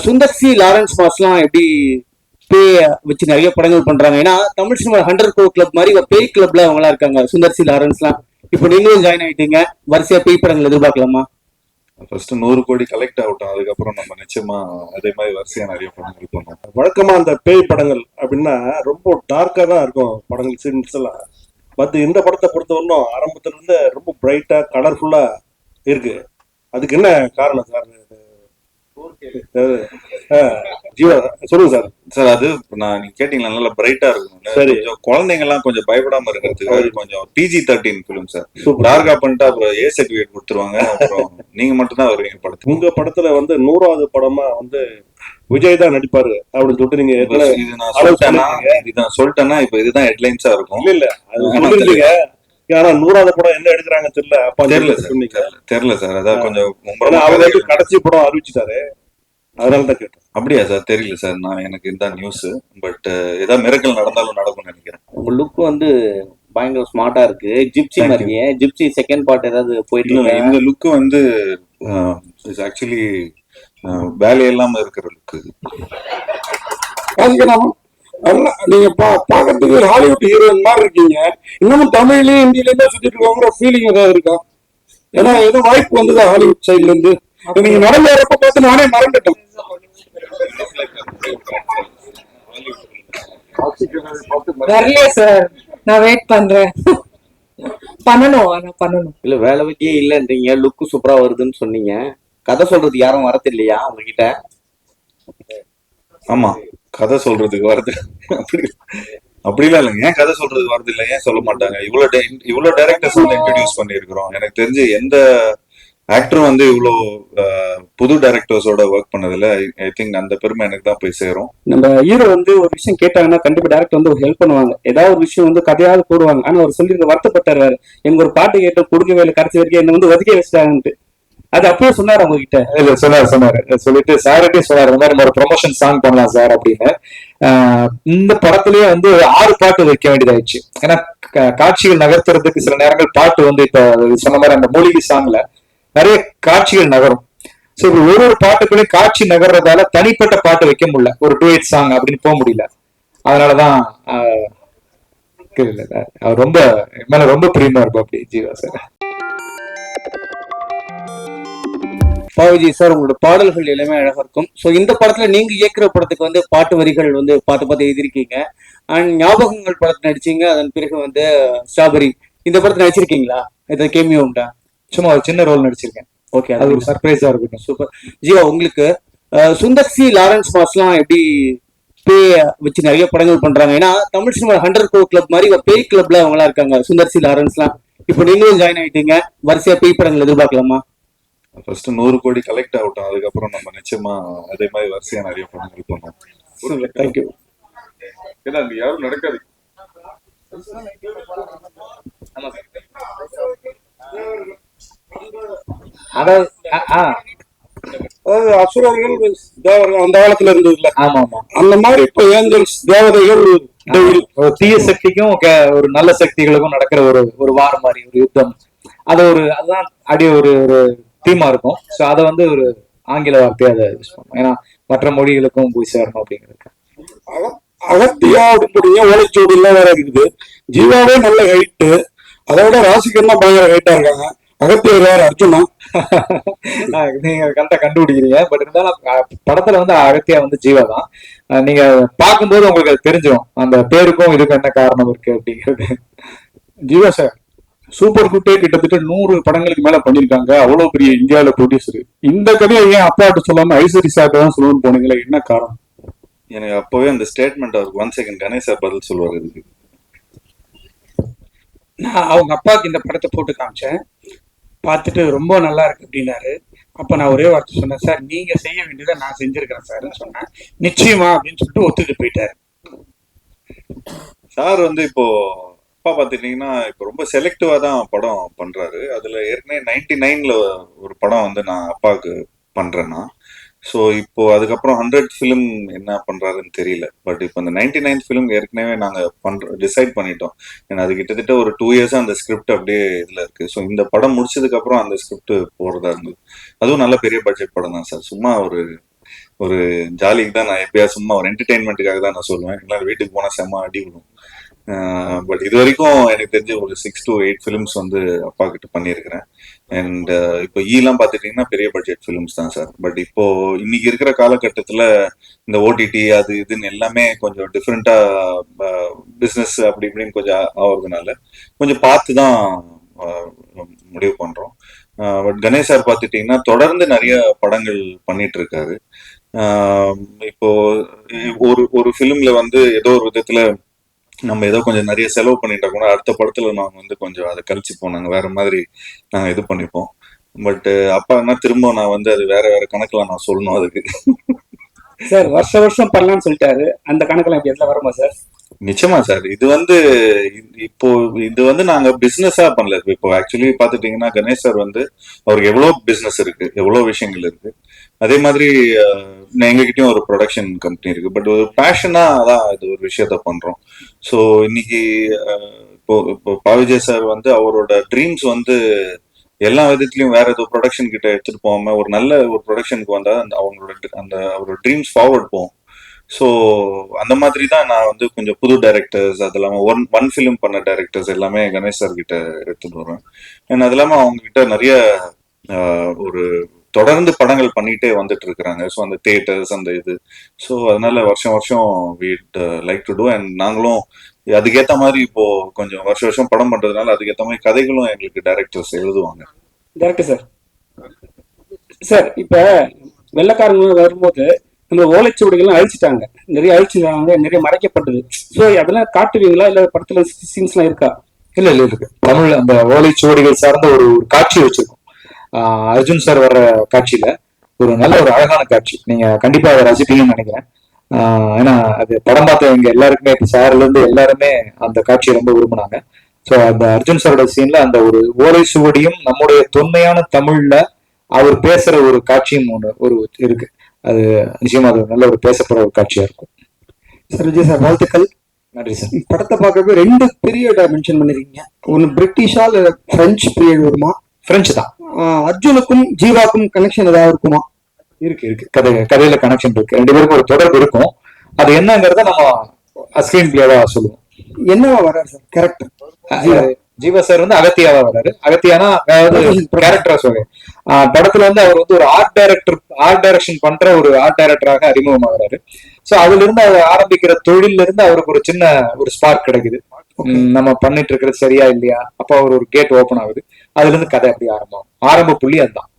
Sundar C Lawrence மாஸ்லாம் எப்படி பேய் வச்சு நிறைய படங்கள் பண்றாங்க. ஏன்னா தமிழ் சினிமா 100 crore கிளப் மாதிரி பேய் கிளப்ல அவங்களா இருக்காங்க சுந்தர் சி லாரன்ஸ்லாம். இப்போ நீங்களும் ஜாயின் ஆயிட்டீங்க, வரிசையா பேய் படங்கள் எதிர்பார்க்கலாமா? ஃபர்ஸ்ட் 100 கோடி கலெக்ட் ஆகட்டும், அதுக்கப்புறம் நம்ம நிச்சயமா அதே மாதிரி வரிசையா நிறைய படங்கள் பண்ணுவோம். வழக்கமா அந்த பேய் படங்கள் அப்படின்னா ரொம்ப டார்க்கா தான் இருக்கும் படங்கள், சீன்ஸ் எல்லாம். பட் இந்த படத்தை பொறுத்தவரைக்கும் ஆரம்பத்துல இருந்து ரொம்ப பிரைட்டா கலர்ஃபுல்லா இருக்கு. அதுக்கு என்ன காரணம் சார்? ஜீவா சொல்லுங்க சார். சார் அது நீங்க கேட்டீங்களா, நல்லா பிரைட்டா இருக்கும். சரி, குழந்தைங்க எல்லாம் கொஞ்சம் பயப்படாம இருக்கிறதுக்கு கொஞ்சம் PG-13 ஃபிலிம் சார். டார்கா பண்ணிட்டு அப்புறம் A சர்டிபிகேட் கொடுத்துருவாங்க. அப்புறம் நீங்க மட்டும் தான் வருவீங்க படத்துக்கு. உங்க படத்துல 100வது படமா விஜய் தான் நடிப்பாரு அப்படின்னு சொல்லிட்டு நீங்க இதுதான் சொல்லிட்டேன்னா இப்ப இதுதான் ஹெட்லைன்ஸா இருக்கும். இல்ல அது ஆனா 100வது படம் என்ன எடுக்கிறாங்க தெரியல சார். அதான் கொஞ்சம் அவங்க கடைசி படம் அறிவிச்சுட்டாரு, அதனாலதான் கேட்டேன். அப்படியா சார்? தெரியல சார், நான் எனக்கு இதுதான் நியூஸ். பட் ஏதாவது மிரக்கல் நடந்தாலும் நடக்கும்னு நினைக்கிறேன். உங்க லுக் பயங்கர ஸ்மார்ட்டா இருக்கு, ஜிப்சி மாதிரியே. ஜிப்சி செகண்ட் பார்ட் ஏதாவது போயிட்டு? இந்த லுக் ஆக்சுவலி வேலையெல்லாம இருக்கிற லுக். நீங்க பாக்கிறதுக்கு ஹாலிவுட் ஹீரோயின் மாதிரி இருக்கீங்க. இன்னமும் தமிழ்லயும் ஹிந்திலயும் தான் சுத்திட்டு இருக்காங்க, ஃபீலிங் ஏதாவது இருக்கா? ஏன்னா ஏதோ வாய்ப்பு வந்ததா ஹாலிவுட் சைட்ல இருந்து? நீங்க நடந்து வரப்ப பார்த்து நானே மறந்துட்டேன். வரலையே சார், நான் வெயிட் பண்றேன். பண்ணணும். இல்ல வேலை வெட்டியே இல்லன்றீங்க, லுக்கு சூப்பரா வருதுன்னு சொன்னீங்க. கதை சொல்றதுக்கு யாரும் வரது இல்லையா உங்ககிட்ட? ஆமா, கதை சொல்றதுக்கு வருது. அப்படிலாம் இல்லைங்க. ஏன் கதை சொல்றதுக்கு வருது இல்லை? ஏன் சொல்ல மாட்டாங்க? இவ்வளவு டைரக்டர்ஸ் இன்ட்ரடியூஸ் பண்ணிருக்கிறோம். எனக்கு தெரிஞ்சு எந்த ஆக்டரும் இவ்வளவு புது டைரக்டர்ஸோட ஒர்க் பண்ணதுல ஐ திங்க் அந்த பெருமை எனக்கு தான் போய் சேரும். நம்ம ஹீரோ ஒரு விஷயம் கேட்டாங்கன்னா கண்டிப்பா டேரக்டர் ஒரு ஹெல்ப் பண்ணுவாங்க. ஏதாவது ஒரு விஷயம் கதையாவது போடுவாங்க. ஆனா அவர் சொல்லி வருத்தப்பட்டாரு, எனக்கு ஒரு பாட்டு கேட்டு கொடுக்கவே இல்லை, கடைசி வரைக்கும் என்ன ஒதுக்கி வச்சுட்டாங்கன்ட்டு. அது அப்படியே சொன்னாரு அவங்க கிட்ட. இல்ல சொன்னாரு சொல்லிட்டு சார்கிட்டே சொன்னாரு, இந்த மாதிரி நம்ம ஒரு ப்ரொமோஷன் சாங் பண்ணலாம் சார் அப்படின்னு. இந்த படத்திலேயே 6 பாட்டு வைக்க வேண்டியதாயிடுச்சு. ஏன்னா காட்சிகள் நகர்த்துறதுக்கு சில நேரங்கள் பாட்டு இப்ப சொன்ன மாதிரி அந்த மூலிகை சாங்ல நிறைய காட்சிகள் நகரும். சோ ஒரு பாட்டுக்குள்ளே காட்சி நகர்றதால தனிப்பட்ட பாட்டு வைக்க முடியல, ஒரு டூயட் சாங் அப்படின்னு போக முடியல. அதனாலதான் அவர் ரொம்ப மேல ரொம்ப பிரியமா இருக்கும் அப்படி ஜீவா சார். பாவிஜி சார், உங்களோட பாடல்கள் எல்லாமே அழகா இருக்கும். ஸோ இந்த படத்துல நீங்க இயக்குற படத்துக்கு பாட்டு வரிகள் பார்த்து எழுதிருக்கீங்க. அண்ட் ஞாபகங்கள் படத்துல நடிச்சீங்க. அதன் பிறகு ஸ்ட்ராபெரி இந்த படத்துல நடிச்சிருக்கீங்களா? இதை கேமியோ உண்டா? சும்மா ஒரு சின்ன ரோல் நடிச்சிருக்கேன். ஓகே, அது ஒரு சர்ப்ரைஸா இருக்கட்டும். சூப்பர். ஜீவா, உங்களுக்கு சுந்தர் சி லாரன்ஸ் மாஸ்லாம் எப்படி பேய் வச்சு நிறைய படங்கள் பண்றாங்க. ஏன்னா தமிழ் சினிமா 100 crore கிளப் மாதிரி பேய் கிளப்ல அவங்களா இருக்காங்க சுந்தர் சி லாரன்ஸ்லாம். இப்போ நீங்களும் ஜாயின் ஆயிட்டீங்க, வரிசையா பேய் படங்கள் எதிர்பார்க்கலாமா? ஃபர்ஸ்ட் 100 கோடி கலெக்ட் ஆகட்டும், அதுக்கப்புறம் நம்ம நிச்சயமா அதே மாதிரி வரிசையா நிறைய படங்கள் பண்ணுவோம். தேங்க்யூ. ஏன்னா அங்க யாரும் நடக்காது. அசுரர்கள் தேவர்கள் அந்த காலத்துல இருந்ததுல. ஆமா ஆமா, அந்த மாதிரி இப்ப ஏஞ்சல்ஸ் தேவதைகள் தீய சக்திக்கும் ஒரு நல்ல சக்திகளுக்கும் நடக்கிற ஒரு வாரம் மாதிரி ஒரு யுத்தம். அதுதான் அடி ஒரு தீமா இருக்கும். ஸோ அதை ஒரு ஆங்கில வார்த்தையை அதை யூஸ் பண்ணுவோம். ஏன்னா மற்ற மொழிகளுக்கும் போய் சேரணும் அப்படிங்கிறது. அகத்தியா அப்படின்றது ஓலைச்சோடு எல்லாம் வேற இருக்குது. ஜீவாவே நல்ல ஹைட்டு, அதோட ராசிகர்லாம் பயங்கர ஹைட்டா இருக்காங்க. அகத்தியர் வேற அர்ஜுனா. நீங்க கரெக்டா கண்டுபிடிக்கிறீங்க. பட் இருந்தாலும் படத்துல அகத்தியா ஜீவா தான். நீங்க பார்க்கும்போது உங்களுக்கு அது தெரிஞ்சிடும் அந்த பேருக்கும் இதுக்கும் என்ன காரணம் இருக்கு அப்படிங்கிறது. ஜீவா சார் சூப்பர் ஹிட்டே கிட்டத்தட்ட 100 படங்களுக்கு மேல பண்ணிருக்காங்க. அவ்வளவு பெரிய இந்தியாவில ப்ரொடியூசர். இந்த கதையை ஏன் அப்பாட்ட சொல்லாம ஐஸ்வரி சார்ட்ட தான் சொல்லணும்னு போனீங்களா? என்ன காரணம்? எனக்கு அப்பவே அந்த ஸ்டேட்மெண்ட் அவருக்கு 1 செகண்ட் கணேசா பதில் சொல்லுவாரு. இதுக்கு நான் அவங்க அப்பாவுக்கு இந்த படத்தை போட்டு காமிச்சேன், பார்த்துட்டு ரொம்ப நல்லா இருக்கு அப்படின்னாரு. அப்ப நான் ஒரே வார்த்தை சொன்னேன், சார் நீங்க செய்ய வேண்டியதை நான் செஞ்சிருக்கிறேன் சார்ன்னு சொன்னேன். நிச்சயமா அப்படின்னு சொல்லிட்டு ஒத்துட்டு போயிட்டாரு. சார் இப்போ அப்பா பாத்துட்டீங்கன்னா இப்ப ரொம்ப செலக்டிவா தான் படம் பண்றாரு. அதுல ஏற்கனவே 99ல ஒரு படம் நான் அப்பாவுக்கு பண்றேன்னா, ஸோ இப்போ அதுக்கப்புறம் 100th ஃபிலிம் என்ன பண்றாருன்னு தெரியல. பட் இப்போ அந்த 99th ஃபிலிம் ஏற்கனவே நாங்க டிசைட் பண்ணிட்டோம். ஏன்னா அது கிட்டத்தட்ட ஒரு 2 இயர்ஸா அந்த ஸ்கிரிப்ட் அப்படியே இதுல இருக்கு. ஸோ இந்த படம் முடிச்சதுக்கு அப்புறம் அந்த ஸ்கிரிப்ட் போறதா இருந்தது. அதுவும் நல்ல பெரிய பட்ஜெட் படம் தான் சார். சும்மா ஒரு ஒரு ஜாலிக்கு தான் நான் எப்பயாவது சும்மா ஒரு என்டர்டெயின்மெண்ட்டுக்காக தான் நான் சொல்லுவேன். எல்லாரும் வீட்டுக்கு போனா செம்ம அடி விடும். பட் இது வரைக்கும் எனக்கு தெரிஞ்ச ஒரு 6 to 8 ஃபிலிம்ஸ் வந்து அப்பா கிட்ட பண்ணியிருக்கிறேன். அண்ட் இப்போ ஈலாம் பார்த்துட்டீங்கன்னா பெரிய பட்ஜெட் ஃபிலிம்ஸ் தான் சார். பட் இப்போ இன்னைக்கு இருக்கிற காலகட்டத்தில் இந்த ஓடிடி அது இதுன்னு எல்லாமே கொஞ்சம் டிஃப்ரெண்டா பிஸ்னஸ் அப்படி இப்படின்னு கொஞ்சம் ஆகுறதுனால கொஞ்சம் பார்த்து தான் முடிவு பண்றோம். பட் கணேஷ் சார் பார்த்துட்டீங்கன்னா தொடர்ந்து நிறைய படங்கள் பண்ணிட்டு இருக்காரு. இப்போ ஒரு ஃபிலிம்ல வந்து ஏதோ ஒரு விதத்துல நம்ம ஏதோ கொஞ்சம் நிறைய செலவு பண்ணிட்டா கூட அடுத்த படத்துல நாங்க வந்து கொஞ்சம் அதை கழிச்சுப்போம், நாங்க வேற மாதிரி நாங்க இது பண்ணிப்போம். பட் அப்பான்னா திரும்ப நான் வந்து அது வேற வேற கணக்குல நான் சொல்லணும் அதுக்கு. சார் வருஷம் பண்ணலாம்னு சொல்லிட்டாரு, அந்த கணக்கெல்லாம் இப்ப எதுல வருமா சார்? நிச்சயமா சார். இது வந்து இப்போ இது வந்து நாங்க பிசினஸா பண்ணல. இப்போ ஆக்சுவலி பாத்துட்டீங்கன்னா கணேஷ் சார் வந்து அவருக்கு எவ்வளவு பிசினஸ் இருக்கு, எவ்வளவு விஷயங்கள் இருக்கு. அதே மாதிரி எங்ககிட்டயும் ஒரு ப்ரொடக்ஷன் கம்பெனி இருக்கு. பட் ஒரு பேஷனா தான் இது ஒரு விஷயத்த பண்றோம். ஸோ இன்னைக்கு இப்போ பாவிஜய் சார் வந்து அவரோட ட்ரீம்ஸ் வந்து எல்லா விதத்துலயும் வேற ஏதோ ப்ரொடக்ஷன் கிட்ட எடுத்துட்டு போகாம ஒரு நல்ல ஒரு ப்ரொடக்ஷனுக்கு வந்தா அவரோட ட்ரீம்ஸ் ஃபார்வர்ட் போகும். ஸோ அந்த மாதிரி தான் நான் வந்து கொஞ்சம் புது டைரக்டர்ஸ், அது இல்லாமல் ஒன் ஃபிலிம் பண்ண டைரக்டர்ஸ் எல்லாமே கணேஷ் சார் கிட்ட எடுத்துட்டு வருவேன். அண்ட் அது இல்லாமல் அவங்க கிட்ட நிறைய ஒரு தொடர்ந்து படங்கள் பண்ணிட்டே வந்துட்டு இருக்கிறாங்க. ஸோ அந்த தியேட்டர்ஸ் அந்த இது, ஸோ அதனால வருஷம் வீட் லைக் டு டூ. அண்ட் நாங்களும் அதுக்கேற்ற மாதிரி இப்போ கொஞ்சம் வருஷம் படம் பண்றதுனால அதுக்கேற்ற மாதிரி கதைகளும் எங்களுக்கு டைரக்டர்ஸ் எழுதுவாங்க. டேரக்டர் சார், சார் இப்ப வெள்ளக்காரங்க வரும்போது நம்ம ஓலைச்சுவடிகள்லாம் அழிச்சிட்டாங்க, நிறைய அழிச்சிருக்காங்க, நிறைய மறைக்கப்பட்டது. ஸோ அதெல்லாம் காட்டுவீங்களா, இல்ல படத்துல சீன்ஸ் எல்லாம் இருக்கா? இல்ல இருக்கு. தமிழ் அந்த ஓலைச்சுவடிகள் சார்ந்த ஒரு காட்சி வச்சிருக்கோம். அர்ஜுன் சார் வர்ற காட்சியில ஒரு நல்ல ஒரு அழகான காட்சி, நீங்க கண்டிப்பா அதை ரசிப்பீங்கன்னு நினைக்கிறேன். ஏன்னா அது படம் பார்த்த எங்க எல்லாருக்குமே இப்ப சார்ல இருந்து எல்லாருமே அந்த காட்சியை ரொம்ப விரும்பினாங்க. ஸோ அந்த அர்ஜுன் சாரோட சீன்ல அந்த ஒரு ஓலை சுவடியும் நம்முடைய தொன்மையான தமிழ்ல அவர் பேசுற ஒரு காட்சியும் ஒரு இருக்கு. அது நிச்சயமா அது நல்ல ஒரு பேசப்படுற ஒரு காட்சியா இருக்கும். சார் விஜய் சார் வாழ்த்துக்கள். நன்றி சார். படத்தை பார்க்கவே 2 பீரியடை மென்ஷன் பண்ணிருக்கீங்க. ஒன்னு பிரிட்டிஷா இல்ல பிரெஞ்சு பீரியட் வருமா? பிரெஞ்சு தான். அர்ஜுனுக்கும் ஜீவாக்கும் கனெக்ஷன் ஏதாவது இருக்குமா? இருக்கு. கதையில கனெக்ஷன் இருக்கு, 2 பேருக்கும் ஒரு தொடர்பு இருக்கும். அது என்னங்கிறத நம்ம ஸ்கிரீன் பிளேவா சொல்லுவோம். என்னவா வர்றாரு சார் கேரக்டர்? ஜீவா சார் வந்து அகத்தியாவா வர்றாரு. அகத்தியானா அதாவது கேரக்டரா சொல்லு. படத்துல வந்து அவர் வந்து ஒரு ஆர்ட் டைரக்ஷன் பண்ற ஒரு ஆர்ட் டைரக்டராக அறிமுகமாகிறாரு. சோ அதுல இருந்து அவர் ஆரம்பிக்கிற தொழில இருந்து அவருக்கு ஒரு சின்ன ஒரு ஸ்பார்க் கிடைக்குது. நம்ம பண்ணிட்டு இருக்கிறது சரியா இல்லையா, அப்ப அவர் ஒரு கேட் ஓபன் ஆகுது. அதுல இருந்து கதை அப்படி ஆரம்ப புள்ளி அதுதான்.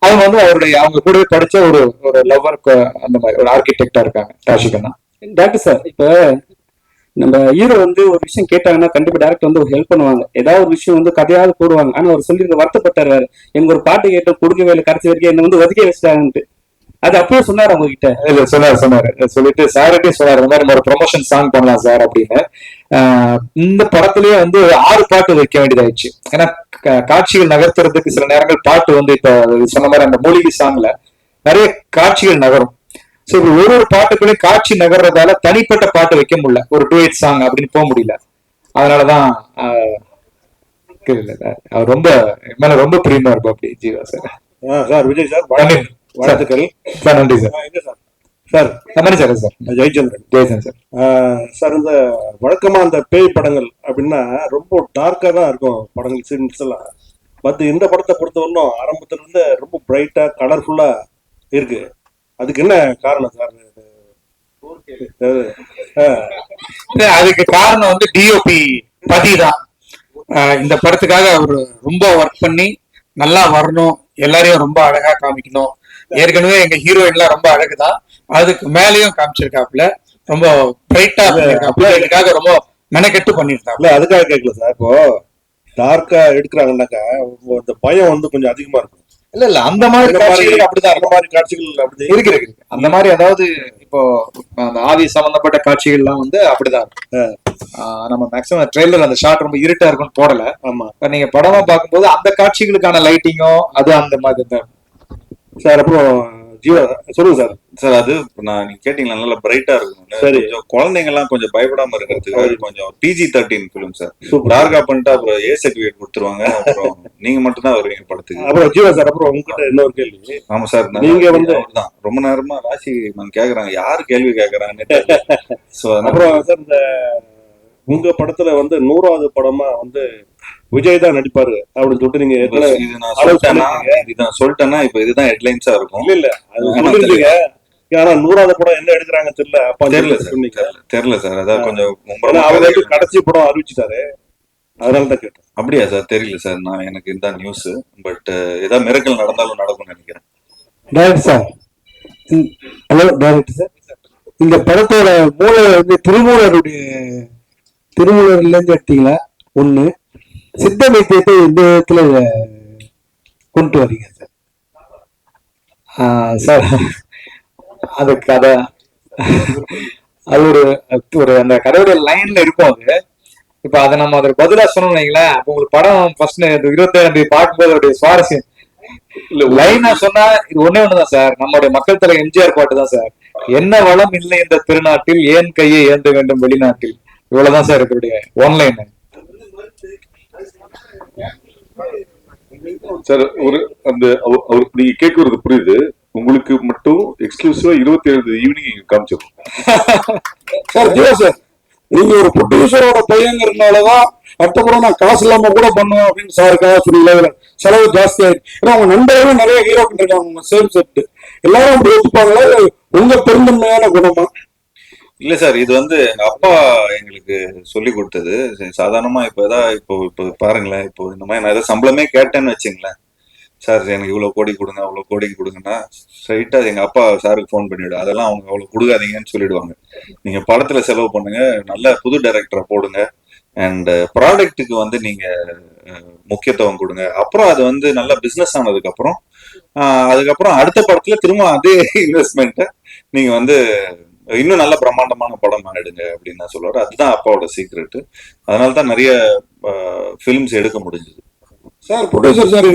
அவங்க வந்து அவங்க கூடவே படிச்ச ஒரு லவ்வர், அந்த மாதிரி ஒரு ஆர்கிடெக்டா இருக்காங்க ராஷிகண்ணா. டாக்டர் சார், இப்ப நம்ம ஹீரோ வந்து ஒரு விஷயம் கேட்டாங்கன்னா கண்டிப்பா டேரக்டர் வந்து ஒரு ஹெல்ப் பண்ணுவாங்க. ஏதாவது ஒரு விஷயம் வந்து கதையாவது போடுவாங்க. ஆனா அவர் சொல்லியிருக்க வருத்தப்பட்டாரு, எங்க ஒரு பாட்டு கேட்டு கொடுக்க வேலை கடைசி வரைக்கும் என்ன வந்து ஒதுக்கி வச்சுட்டாங்கன்ட்டு. அது அப்பவே சொன்னாரு அவங்க கிட்ட. இல்ல சொன்னாரு சொல்லிட்டு சார்கிட்டே சொன்னாரு, இந்த மாதிரி நம்ம ஒரு ப்ரொமோஷன் சாங் பண்ணலாம் சார் அப்படின்னு. இந்த படத்திலேயே வந்து 6 பாட்டு வைக்க வேண்டியதாயிடுச்சு. ஏன்னா காட்சிகள் நகர்த்துறதுக்கு சில நேரங்கள் பாட்டு வந்து இப்ப சொன்ன மாதிரி அந்த மூலிகை சாங்ல நிறைய காட்சிகள் நகரும். சோ ஒரு பாட்டுக்குள்ளே காட்சி நகர்றதால தனிப்பட்ட பாட்டு வைக்க முடியல, ஒரு டூயட் சாங் அப்படின்னு போக முடியல. அதனாலதான் அவர் ரொம்ப பிரியமா இருக்கும் அப்படி Jeeva sir. Sir Vijay sir வாழ்த்துக்கள் சார். நன்றி சார். சார் நன்றி sir. Sir Jayachandran sir. Sir இந்த வழக்கமா அந்த பேய் படங்கள் அப்படின்னா ரொம்ப டார்க்கா தான் இருக்கும் படங்கள், சீன்ஸ் எல்லாம். பட் இந்த படத்தை பொறுத்தவரைக்கும் ஆரம்பத்துல இருந்து ரொம்ப பிரைட்டா கலர்ஃபுல்லா இருக்கு. அதுக்கு என்ன காரணம் சார்? அதுக்கு காரணம் வந்து டிஓபி பதி தான். இந்த படத்துக்காக அவர் ரொம்ப ஒர்க் பண்ணி நல்லா வரணும், எல்லாரையும் ரொம்ப அழகா காமிக்கணும். ஏற்கனவே எங்க ஹீரோயின்லாம் ரொம்ப அழகுதான், அதுக்கு மேலேயும் காமிச்சிருக்காப்ல, ரொம்ப பிரைட்டா பண்ணிருக்காப்ல. இதுக்காக ரொம்ப மெனக்கெட்டு பண்ணிருக்காப்ல. அதுக்காக கேட்கல சார். இப்போ டார்க்கா எடுக்கிறாங்கன்னாக்கா அந்த பயம் வந்து கொஞ்சம் அதிகமா இருக்கும். இல்ல அந்த மாதிரி காட்சிகள் அப்படிதான். அந்த மாதிரி காட்சிகள் அப்படி இருக்கு. அந்த மாதிரி அதாவது இப்போ அந்த ஆவி சம்பந்தப்பட்ட காட்சிகள் எல்லாம் வந்து அப்படிதான் இருக்கும். நம்ம மேக்ஸிமம் ட்ரெய்லர் அந்த ஷாட் ரொம்ப இருட்டா இருக்கும்னு போடல. ஆமா, நீங்க படமா பார்க்கும்போது அந்த காட்சிகளுக்கான லைட்டிங்கோ அது அந்த மாதிரி தான் சார். அப்புறம் ஜீவா சொல்லுங்க சார். சார் அது நீங்க கேட்டீங்களா நல்லா பிரைட்டா இருக்கும். சரி. கொஞ்சம் குழந்தைங்க எல்லாம் கொஞ்சம் பயப்படாம இருக்கிறதுக்கு கொஞ்சம் PG-13 ஃபிலிம் சார். சூப்பர். டார்கா பண்ணிட்டு அப்புறம் A சர்டிபிகேட் கொடுத்துருவாங்க. அப்புறம் நீங்க மட்டும் தான் வருவீங்க படத்துக்கு. அப்புறம் ஜீவா சார், அப்புறம் உங்ககிட்ட இன்னொரு கேள்வி. ஆமா சார், நீங்க வந்து தான் ரொம்ப நேரமா ராசி மேம் கேக்குறாங்க, யாரு கேள்வி கேக்குறாங்கன்னு. சோ அப்புறம் சார், இந்த உங்க படத்துல வந்து 100வது படமா வந்து விஜய் தான் நடிப்பாரு அப்படின்னு சொல்லிட்டு நீங்க இது நான் சொல்லிட்டேன்னா இப்ப இதுதான் ஹெட்லைன்ஸா இருக்கும். இல்ல அது சொல்லிருக்கீங்க. ஆனா 100வது படம் என்ன எடுக்கிறாங்கன்னு தெரியல. அப்பா தெரியல சார், தெரியல சார். அதான் கொஞ்சம் அவங்க கடைசி படம் அறிவிச்சுட்டாரு, அதனால தான் கேட்டேன். அப்படியா சார்? தெரியல சார், நான் எனக்கு இதுதான் நியூஸ். பட் ஏதாவது மிரக்கல் நடந்தாலும் நடக்கும்னு நினைக்கிறேன். Director sir, hello director sir, இந்த படத்தோட மூளை வந்து திருமூலர்ல இருந்து எடுத்தீங்களா? ஒண்ணு, சித்த வைத்தியத்தை எந்த விதத்துல கொண்டு வரீங்க சார்? சார் அது கதை, அது ஒரு அந்த கதையோட லைன்ல இருக்கும். அது இப்ப அதை நம்ம அதற்கு பதிலா சொன்னோம்னு வைங்களேன், உங்களுக்கு படம் ஃபர்ஸ்ட் 27 பார்க்கும்போது அவருடைய சுவாரஸ்யம் லைனா சொன்னா இது ஒண்ணுதான் சார். நம்மளுடைய மக்கள் தலை எம்ஜிஆர் பாட்டு தான் சார். என்ன வளம் இல்லை இந்த திருநாட்டில், ஏன் கையை ஏந்த வேண்டும் வெளிநாட்டில். இவ்வளவுதான் சார் இதனுடைய ஒன்லைன். சார் ஒரு அந்த நீங்க கேட்கறது புரியுது. உங்களுக்கு மட்டும் எக்ஸ்க்ளூசிவா 27 ஈவினிங் காமிச்சிடும் சார். ஜீவா சார், நீங்க ஒரு ப்ரொடியூசரோட பையங்கிறதுனாலதான் அடுத்த படம் நான் காசு இல்லாம கூட பண்ணுவேன் அப்படின்னு சாருக்காக சொன்னீங்களா? செலவு ஜாஸ்தி ஆயிடுச்சு. ஏன்னா உங்க நண்பர்களும் நிறைய ஹீரோக்கள் இருக்காங்க, உங்க சேம் செட் எல்லாரும் அப்படி ஒத்துப்பாங்களா? உங்க பெருந்தன்மையான குணமா? இல்ல சார், இது வந்து எங்க அப்பா எங்களுக்கு சொல்லி கொடுத்தது. சாதாரணமா இப்போ பாருங்களேன், இப்போ இந்த மாதிரி நான் ஏதாவது சம்பளமே கேட்டேன்னு வச்சுங்களேன், சார் எனக்கு இவ்வளவு கோடி கொடுங்க அவ்வளவு கோடி கொடுங்கன்னா ஸ்ட்ரைட்டா எங்க அப்பா சாருக்கு ஃபோன் பண்ணிவிடும். அதெல்லாம் அவங்க அவ்வளவு கொடுக்காதீங்கன்னு சொல்லிடுவாங்க. நீங்க படத்துல செலவு பண்ணுங்க, நல்ல புது டைரக்டரை போடுங்க, அண்ட் ப்ராடக்ட்டுக்கு வந்து நீங்க முக்கியத்துவம் கொடுங்க. அப்புறம் அது வந்து நல்ல பிசினஸ் ஆனதுக்கு அப்புறம் அதுக்கப்புறம் அடுத்த படத்துல திரும்ப அதே இன்வெஸ்ட்மெண்ட்டை நீங்க வந்து இன்னும் நல்ல பிரம்மாண்டமான படம் எடுங்க அப்படின்னு நான் சொல்லுவாரு. அதுதான் அப்பாவோட சீக்ரெட். அதனாலதான் நிறைய பிலிம்ஸ் எடுக்க முடிஞ்சது. சார் ப்ரொடியூசர் சார்,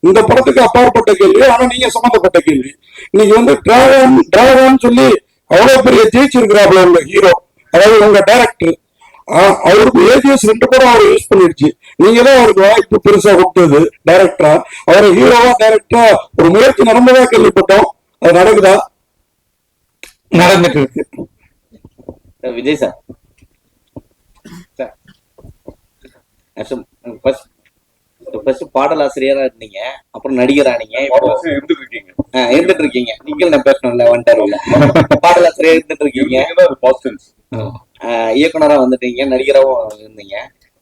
இந்த படத்துக்கு அப்பாற்பட்ட கேள்வி, ஆனா நீங்க சம்பந்தப்பட்ட கேள்வி. இன்னைக்கு வந்து டிராகன் சொல்லி அவ்வளவு பெரிய ஜெயிச்சிருக்கிறாப்ல உங்க ஹீரோ, அதாவது உங்க டைரக்டர். அவருக்கு AGS 2 படம் அவர் யூஸ் பண்ணிருச்சு. நீங்க தான் அவருக்கு வாய்ப்பு பெருசா கொடுத்தது டைரக்டரா. அவரை ஹீரோவா டைரக்டரா ஒரு முயற்சி நடந்ததா கேள்விப்பட்டோம். அது நடக்குதா? நடந்துட்டு இருக்கு. விஜய் சார், ஃபர்ஸ்ட் பாடலாசிரியரா இருந்தீங்க, அப்புறம் நடிகரானீங்க, இருந்துட்டு இருக்கீங்க. நீங்கள் நான் பேசணும்ல வந்துட்டாருல்ல, பாடலாசிரியர் இருந்துட்டு இருக்கீங்க, இயக்குனரா வந்துட்டீங்க, நடிகராவும் இருந்தீங்க.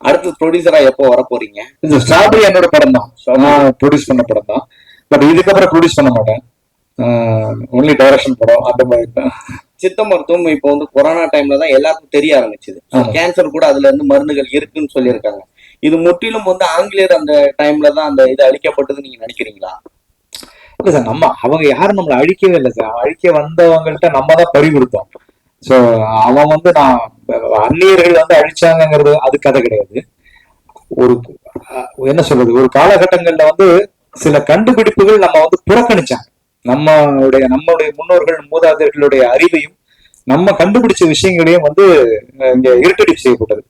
அடுத்து ப்ரொடியூசரா எப்போ வர போறீங்க? இந்த ஸ்ட்ராபெரி என்னோட படம் தான், ப்ரொடியூஸ் பண்ண படம் தான். பட் இதுக்கப்புறம் ப்ரொடியூஸ் பண்ண மாட்டேன், ஒன்லி டைரக்ஷன் படம் அந்த மாதிரி தான். சித்த மருத்துவம் இப்போ வந்து கொரோனா டைம்ல தான் எல்லாருக்கும் தெரிய ஆரம்பிச்சது. கேன்சர் கூட அதுல இருந்து மருந்துகள் இருக்குன்னு சொல்லியிருக்காங்க. இது முற்றிலும் வந்து ஆங்கிலேயர் அந்த டைம்ல தான் அந்த இது அழிக்கப்பட்டது நீங்க நினைக்கிறீங்களா? இல்ல சார், அவங்க யாரும் நம்மளை அழிக்கவே இல்லை சார். அழிக்க வந்தவங்கள்ட்ட நம்ம தான் பறி கொடுத்தோம். ஸோ அவன் வந்து அந்நியர்கள் வந்து அழிச்சாங்கிறது அது கதை கிடையாது. ஒரு என்ன சொல்றது, ஒரு காலகட்டங்கள்ல வந்து சில கண்டுபிடிப்புகள் நம்ம வந்து புறக்கணிச்சாங்க. நம்மளுடைய முன்னோர்கள் மூதாதையர்களுடைய அறிவையும் நம்ம கண்டுபிடிச்ச விஷயங்களையும் வந்து இங்க இருட்டடி செய்யப்பட்டது.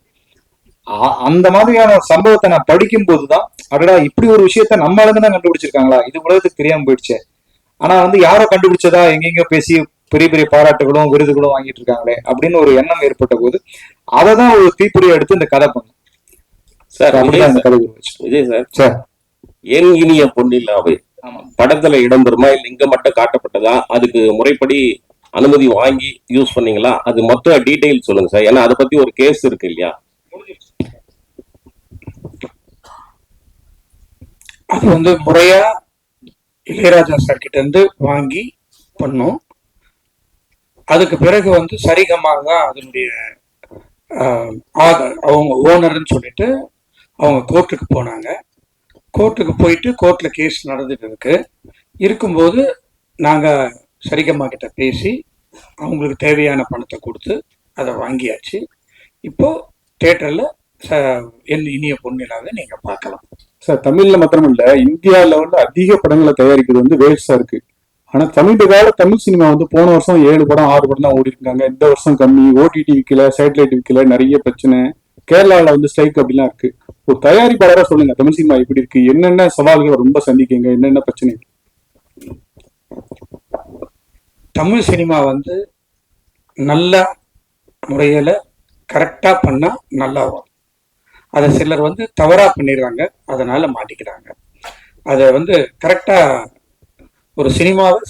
அந்த மாதிரியான ஒரு சம்பவத்தை நான் படிக்கும் போதுதான், அடடா இப்படி ஒரு விஷயத்த நம்ம ஆளுங்க தான் கண்டுபிடிச்சிருக்காங்களா, இது உலகத்துக்கு தெரியாம போயிடுச்சு. ஆனா வந்து யாரோ கண்டுபிடிச்சதா எங்கெங்க பேசி பெரிய பெரிய பாராட்டுகளும் விருதுகளும் வாங்கிட்டு இருக்காங்களே அப்படின்னு ஒரு எண்ணம் ஏற்பட்ட போது அதைதான் ஒரு தீப்பொறியை எடுத்து இந்த கதை பண்ணும் சார். விஜய் சார், சார் என் இனிய பொன்னில்லாவை படத்துல இடம்பெறுமா இல்ல இங்க மட்டும் காட்டப்பட்டதா? அதுக்கு முறைப்படி அனுமதி வாங்கி யூஸ் பண்ணீங்களா? அது மொத்த டீடைல் சொல்லுங்க சார். ஏன்னா அதை பத்தி ஒரு கேஸ் இருக்கு இல்லையா? அது வந்து முறையா இளையராஜா சார் கிட்ட இருந்து வாங்கி பண்ணோம். அதுக்கு பிறகு வந்து சரிகமாக அதனுடைய அவங்க ஓனர்னு சொல்லிட்டு அவங்க கோர்ட்டுக்கு போனாங்க. கோர்ட்டுக்கு போயிட்டு கோர்ட்ல கேஸ் நடந்துட்டு இருக்கும்போது நாங்க சரிகமா கிட்ட பேசி அவங்களுக்கு தேவையான பணத்தை கொடுத்து அதை வாங்கியாச்சு. இப்போ தியேட்டர்ல என் இனிய பொன்னிலாவை நீங்க பார்க்கலாம் சார். தமிழ்ல மாத்திரம் இல்ல, இந்தியா லெவல்ல அதிக படங்களை தயாரிக்கிறது வந்து வேல்ஸா இருக்கு. ஆனா சமீப தமிழ் சினிமா வந்து போன வருஷம் 7 படம் 6 படம் தான் ஓடி இருக்காங்க. இந்த வருஷம் கம்மி, ஓடிடி விற்கல, சேட்டலைட் விற்கல, நிறைய பிரச்சனை. கேரளால வந்து ஸ்ட்ரைக் அப்படிலாம் இருக்கு. ஒரு தயாரிப்பாளரா சொல்லுங்க, தமிழ் சினிமா எப்படி இருக்கு, என்னென்ன சவால்களை ரொம்ப சந்திக்கீங்க, என்னென்ன பிரச்சனை? தமிழ் சினிமா வந்து நல்ல முறையில் கரெக்டாக பண்ணால் நல்லா வரும். அதை சிலர் வந்து தவறாக பண்ணிடுறாங்க, அதனால மாட்டிக்கிறாங்க. அதை வந்து கரெக்டாக ஒரு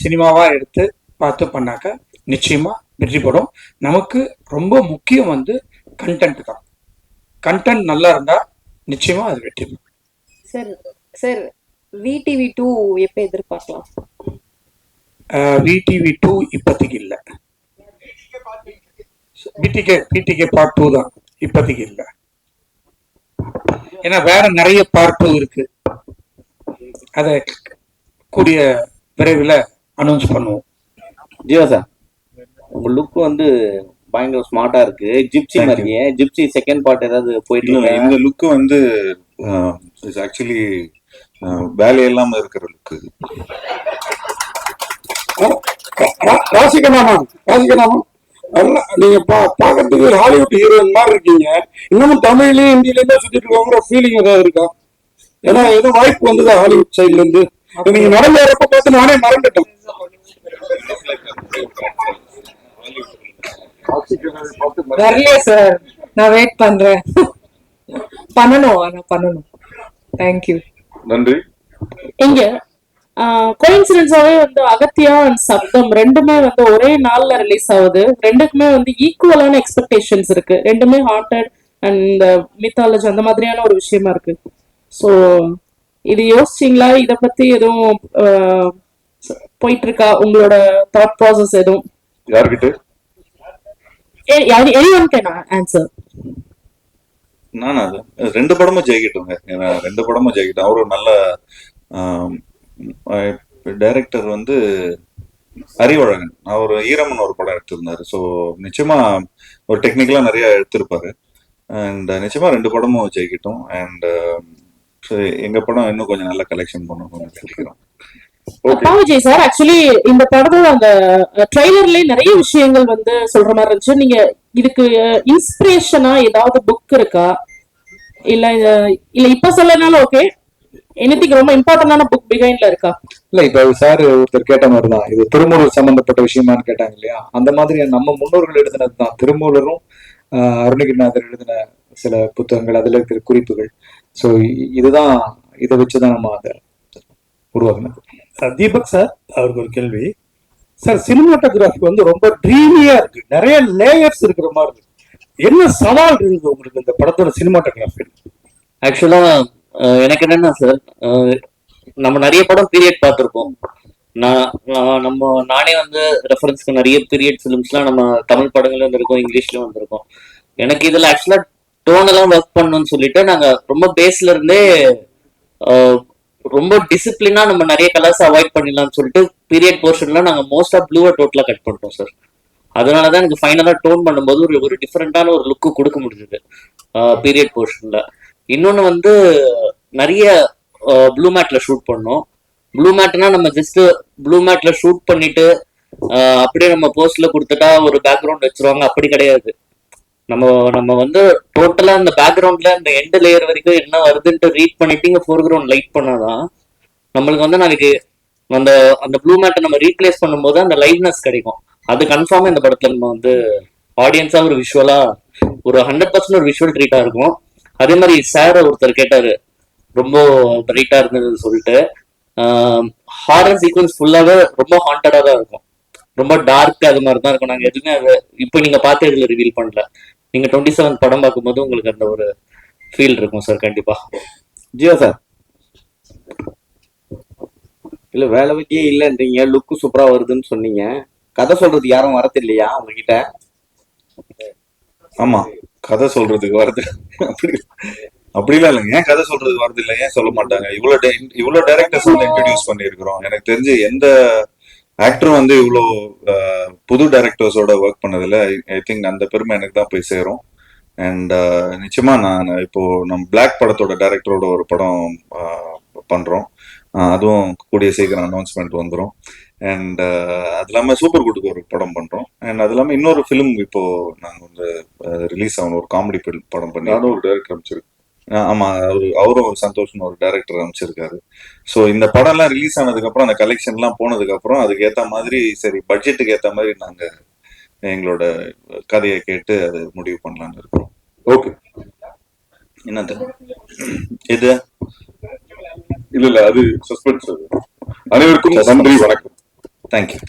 சினிமாவாக எடுத்து பார்த்து பண்ணாக்க நிச்சயமாக வெற்றி பெறும். நமக்கு ரொம்ப முக்கியம் வந்து கண்டென்ட் தான். கண்டென்ட் நல்லா இருந்தால் நிச்சயமாக அது வெற்றி பெறும். சார் சார் விடிவி 2 எப்போ எதிர்பார்க்கலாம்? விடிவி 2 இப்போதைக்கு இல்லை. பிடிகே பார்ட் 2 தான் இப்போதைக்கு இல்லை. ஏன்னா வேற நிறைய பார்ட் 2 இருக்கு. அதை கூடிய விரைவில் அனௌன்ஸ் பண்ணுவோம். ஜீவா சார், உங்க லுக் வந்து பயங்கர ஸ்மார்ட்டா இருக்கு. ஜிப்சி மாதிரியே. ஜிப்சி செகண்ட் பார்ட் ஏதாவது போயிட்டு இல்ல, இந்த லுக்கு வந்து ஆக்சுவலி வேலையில்லாம இருக்கிற லுக்கு. ராசிகநாமன் நீங்க பாக்கிறதுக்கு ஹாலிவுட் ஹீரோயின் மாதிரி இருக்கீங்க. இன்னமும் தமிழ்லயும் ஹிந்திலயும் சுத்திட்டு இருக்கோங்கிற ஃபீலிங் ஏதாவது இருக்கா? ஏன்னா ஏதோ வாய்ப்பு வந்ததா ஹாலிவுட் சைட்ல இருந்து? நீங்க நடந்து வரப்ப பார்த்து நானே மறந்துட்டேன். வரலையே சார், நான் வெயிட் பண்றேன். பண்ணணும். தேங்க்யூ. நன்றி. இங்க கோயின்சிடென்ஸாவே வந்து அகத்தியா அண்ட் சப்தம் ரெண்டுமே வந்து ஒரே நாள்ல ரிலீஸ் ஆகுது. ரெண்டுக்குமே வந்து ஈக்குவலான எக்ஸ்பெக்டேஷன்ஸ் இருக்கு. ரெண்டுமே ஹாண்டட் அண்ட் மித்தாலஜி அந்த மாதிரியான ஒரு விஷயமா இருக்கு. ஸோ இது யோசிச்சிங்களா? இத பத்தி எதுவும் போயிட்டு இருக்கா உங்களோட தாட் ப்ராசஸ்? எதுவும் யார்கிட்ட? anyone can answer. நானா ரெண்டு படமும் ஜெயிக்கட்டுங்க. ஏன்னா ரெண்டு படமும் ஜெயிக்கட்டும். அவரு நல்ல டைரக்டர் வந்து அறிவழகன். அவர் ஈரம்னு ஒரு படம் எடுத்திருந்தாரு. ஸோ நிச்சயமா ஒரு டெக்னிக்கலா நிறைய எடுத்திருப்பாரு. அண்ட் நிச்சயமா ரெண்டு படமும் ஜெயிக்கட்டும். அண்ட் எங்க படம் இன்னும் கொஞ்சம் நல்ல கலெக்ஷன் பண்ணணும்னு நினைக்கிறோம். அப்பாவஜி சார், ஆக்சுவலி இந்த படத்தோட அந்த ட்ரெய்லர்லயே நிறைய விஷயங்கள் வந்து சொல்ற மாதிரி இருந்துச்சு. நீங்க இதுக்கு இன்ஸ்பிரேஷனா ஏதாவது புக் இருக்கா? இல்ல இப்ப சொல்லனாலும் ஓகே, எனிதிங் ரொம்ப இம்பார்ட்டன்டான புக் பிஹைண்ட்ல இருக்கா? இல்ல, இப்ப சார் ஒருத்தர் கேட்ட மாதிரிதான், இது திருமூலர் சம்பந்தப்பட்ட விஷயமானு கேட்டாங்க இல்லையா? அந்த மாதிரி நம்ம முன்னோர்கள் எழுதினது தான். திருமூலரும் அருணகிரிநாதர் எழுதின சில புத்தகங்கள், அதுல இருக்கிற குறிப்புகள். ஸோ இதுதான், இதை வச்சுதான் நம்ம அதை உருவாக்குனது. தீபக் சார், அவருக்கு ஒரு கேள்வி சார். சினிமாட்டோகிராஃபி வந்து ரொம்ப ட்ரீமியா இருக்கு, நிறைய லேயர்ஸ் இருக்கிற மாதிரி இருக்கு. என்ன சவால் இருக்குது உங்களுக்கு இந்த படத்தோட சினிமாட்டோகிராஃபி? ஆக்சுவலா எனக்கு என்னன்னா சார், நம்ம நிறைய படம் பீரியட் பார்த்துருப்போம். நானே வந்து ரெஃபரன்ஸ்க்கு நிறைய பீரியட் ஃபிலிம்ஸ்லாம் நம்ம தமிழ் படங்கள்ல வந்திருக்கோம், இங்கிலீஷ்லயும் வந்திருக்கோம். எனக்கு இதுல ஆக்சுவலா டோனெல்லாம் ஒர்க் பண்ணணும்னு சொல்லிட்டு நாங்க ரொம்ப பேஸ்ல இருந்தே ரொம்ப டிசிப்ளினா நம்ம நிறைய கலர்ஸ் அவாய்ட் பண்ணிடலாம்னு சொல்லிட்டு பீரியட் போர்ஷன்ல நாங்க மோஸ்ட் ஆஃப் ப்ளூவை டோட்டலா கட் பண்ணிட்டோம் சார். அதனாலதான் எனக்கு ஃபைனலா டோன் பண்ணும்போது ஒரு டிஃப்ரெண்டான ஒரு லுக்கு கொடுக்க முடிஞ்சது பீரியட் போர்ஷன்ல. இன்னொன்னு வந்து நிறைய ப்ளூ மேட்ல ஷூட் பண்ணோம். ப்ளூ மேட்னா நம்ம ஜஸ்ட் ப்ளூ மேட்ல ஷூட் பண்ணிட்டு அப்படியே நம்ம போஸ்ட்ல கொடுத்துட்டா ஒரு பேக்ரவுண்ட் வச்சிருவாங்க, அப்படி கிடையாது. நம்ம வந்து டோட்டலா அந்த பேக்ரவுண்ட்ல அந்த எண்ட் லேயர் வரைக்கும் என்ன வருதுன்ட்டு ரீட் பண்ணிட்டு இங்க ஃபோர்கிரவுண்ட் லைட் பண்ணாதான் நம்மளுக்கு வந்து நாளைக்கு அந்த அந்த ப்ளூ மேட்டை நம்ம ரீப்ளேஸ் பண்ணும்போது அந்த லைவ்னஸ் கிடைக்கும். அது கன்ஃபார்மா இந்த படத்துல நம்ம வந்து ஆடியன்ஸா ஒரு விஷுவலா ஒரு 100% ஒரு விஷுவல் ட்ரீட்டா இருக்கும். அதே மாதிரி சார் ஒருத்தர் கேட்டாரு ரொம்ப பிரைட்டா இருந்தது சொல்லிட்டு. ஹாரர் சீக்வன்ஸ் ஃபுல்லாவே ரொம்ப ஹாண்டடா தான் இருக்கும், ரொம்ப டார்க் அது மாதிரி தான் இருக்கும். நாங்க எதுவுமே அதை இப்போ நீங்க பார்த்து இதுல ரிவீல் பண்ணல. நீங்க 27 படம் பார்க்கும்போது உங்களுக்கு அந்த ஒரு ஃபீல் இருக்கும் சார் கண்டிப்பா. ஜியோ சார், இல்ல வேலை வெட்டியே இல்லைன்றீங்க, லுக்கு சூப்பரா வருதுன்னு சொன்னீங்க. கதை சொல்றதுக்கு யாரும் வரது இல்லையா உங்ககிட்ட? ஆமா, கதை சொல்றதுக்கு வருது. அப்படிலாம் இல்லைங்க. ஏன் கதை சொல்றதுக்கு வருது இல்லை, ஏன் சொல்ல மாட்டாங்க? இவ்வளவு டைரக்டர்ஸ் வந்து இன்ட்ரடியூஸ் பண்ணியிருக்கிறோம். எனக்கு தெரிஞ்சு எந்த ஆக்டரும் வந்து இவ்வளோ புது டைரக்டர்ஸோட ஒர்க் பண்ணதில்ல. ஐ திங்க் அந்த பெருமை எனக்கு தான் போய் சேரும். அண்ட் நிச்சயமா நான் இப்போ நம்ம பிளாக் படத்தோட டைரக்டரோட ஒரு படம் பண்றோம். அதுவும் கூடிய சீக்கிரம் அனௌன்ஸ்மெண்ட் வந்துடும். அண்ட் அது இல்லாமல் சூப்பர் குட்டுக்கு ஒரு படம் பண்றோம். அண்ட் அது இல்லாமல் இன்னொரு ஃபிலிம் இப்போ நாங்கள் வந்து ரிலீஸ் ஆகணும், ஒரு காமெடி படம் பண்ணி. நானும் ஒரு டைரக்டர் அமைச்சிருக்கேன். ஆமா, அவரும் சந்தோஷம் ஒரு டைரக்டர் அமைச்சிருக்காரு. ஸோ இந்த படம்லாம் ரிலீஸ் ஆனதுக்கு அப்புறம், அந்த கலெக்ஷன்லாம் போனதுக்கு அப்புறம் அதுக்கு ஏற்ற மாதிரி, சரி பட்ஜெட்டுக்கு ஏற்ற மாதிரி நாங்க எங்களோட கதையை கேட்டு அது முடிவு பண்ணலாம்னு இருக்கிறோம். ஓகே, என்னது இது? இல்ல அது சஸ்பென்ஸ். அனைவருக்கும் நன்றி, வணக்கம். தேங்க்யூ.